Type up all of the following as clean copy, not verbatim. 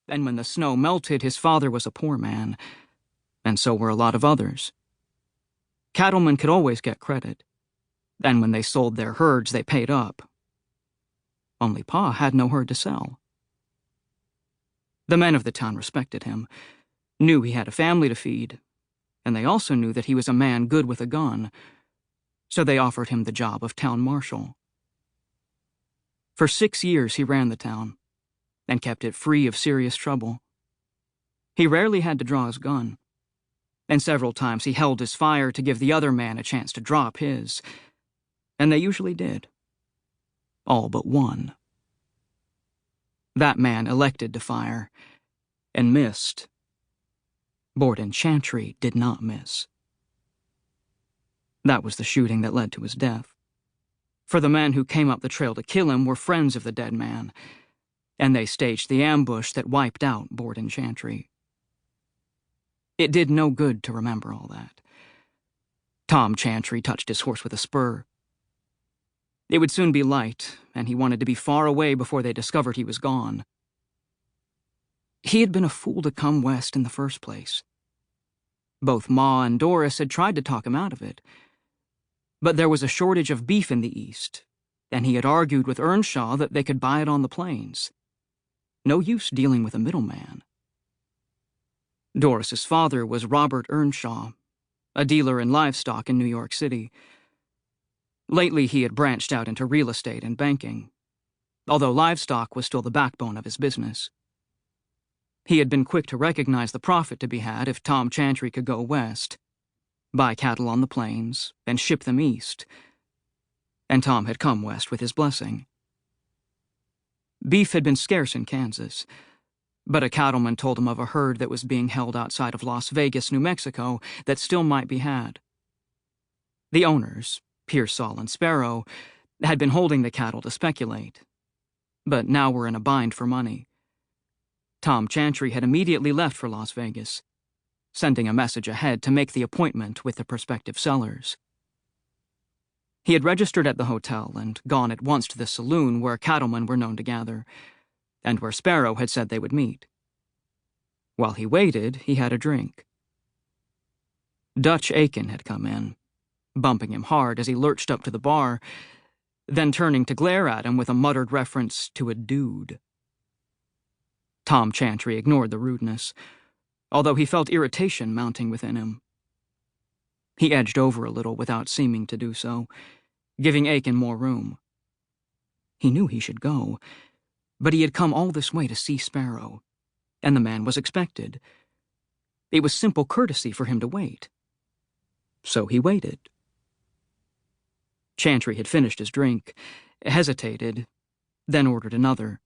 and when the snow melted, his father was a poor man, and so were a lot of others. Cattlemen could always get credit, and when they sold their herds, they paid up. Only Pa had no herd to sell. The men of the town respected him, knew he had a family to feed, and they also knew that he was a man good with a gun, so they offered him the job of town marshal. For 6 years he ran the town, and kept it free of serious trouble. He rarely had to draw his gun, and several times he held his fire to give the other man a chance to drop his, and they usually did. All but one. That man elected to fire, and missed. Tom Chantry did not miss. That was the shooting that led to his death. For the men who came up the trail to kill him were friends of the dead man, and they staged the ambush that wiped out Tom Chantry. It did no good to remember all that. Tom Chantry touched his horse with a spur. It would soon be light, and he wanted to be far away before they discovered he was gone. He had been a fool to come west in the first place. Both Ma and Doris had tried to talk him out of it. But there was a shortage of beef in the east, and he had argued with Earnshaw that they could buy it on the plains. No use dealing with a middleman. Doris's father was Robert Earnshaw, a dealer in livestock in New York City. Lately he had branched out into real estate and banking, although livestock was still the backbone of his business. He had been quick to recognize the profit to be had if Tom Chantry could go west, buy cattle on the plains, and ship them east. And Tom had come west with his blessing. Beef had been scarce in Kansas, but a cattleman told him of a herd that was being held outside of Las Vegas, New Mexico, that still might be had. The owners, Pearsall and Sparrow, had been holding the cattle to speculate, but now were in a bind for money. Tom Chantry had immediately left for Las Vegas, sending a message ahead to make the appointment with the prospective sellers. He had registered at the hotel and gone at once to the saloon where cattlemen were known to gather, and where Sparrow had said they would meet. While he waited, he had a drink. Dutch Akin had come in, bumping him hard as he lurched up to the bar, then turning to glare at him with a muttered reference to a dude. Tom Chantry ignored the rudeness, although he felt irritation mounting within him. He edged over a little without seeming to do so, giving Akin more room. He knew he should go, but he had come all this way to see Sparrow, and the man was expected. It was simple courtesy for him to wait. So he waited. Chantry had finished his drink, hesitated, then ordered another.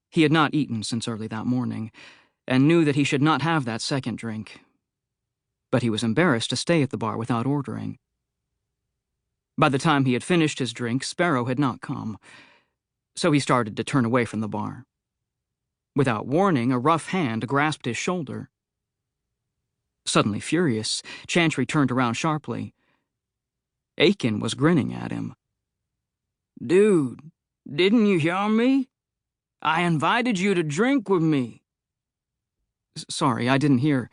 He had not eaten since early that morning, and knew that he should not have that second drink. But he was embarrassed to stay at the bar without ordering. By the time he had finished his drink, Sparrow had not come, so he started to turn away from the bar. Without warning, a rough hand grasped his shoulder. Suddenly furious, Chantry turned around sharply. Akin was grinning at him. "Dude, didn't you hear me? I invited you to drink with me." "Sorry, I didn't hear,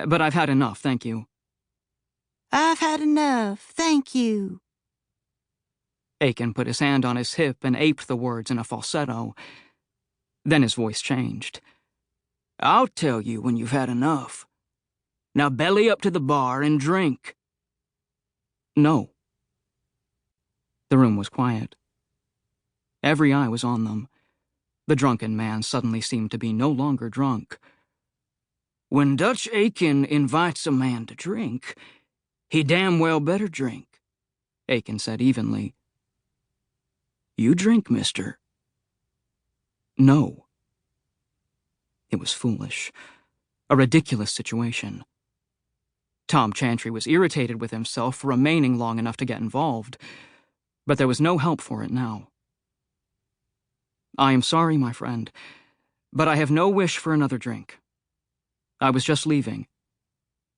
but I've had enough, thank you." "I've had enough, thank you." Akin put his hand on his hip and aped the words in a falsetto. Then his voice changed. "I'll tell you when you've had enough. Now belly up to the bar and drink." "No." The room was quiet. Every eye was on them. The drunken man suddenly seemed to be no longer drunk. "When Dutch Akin invites a man to drink, he damn well better drink," Akin said evenly. "You drink, mister." "No." It was foolish. A ridiculous situation. Tom Chantry was irritated with himself for remaining long enough to get involved, but there was no help for it now. "I am sorry, my friend, but I have no wish for another drink. I was just leaving."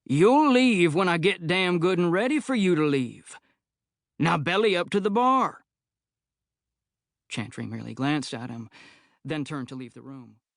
"You'll leave when I get damn good and ready for you to leave. Now belly up to the bar." Chantry merely glanced at him, then turned to leave the room.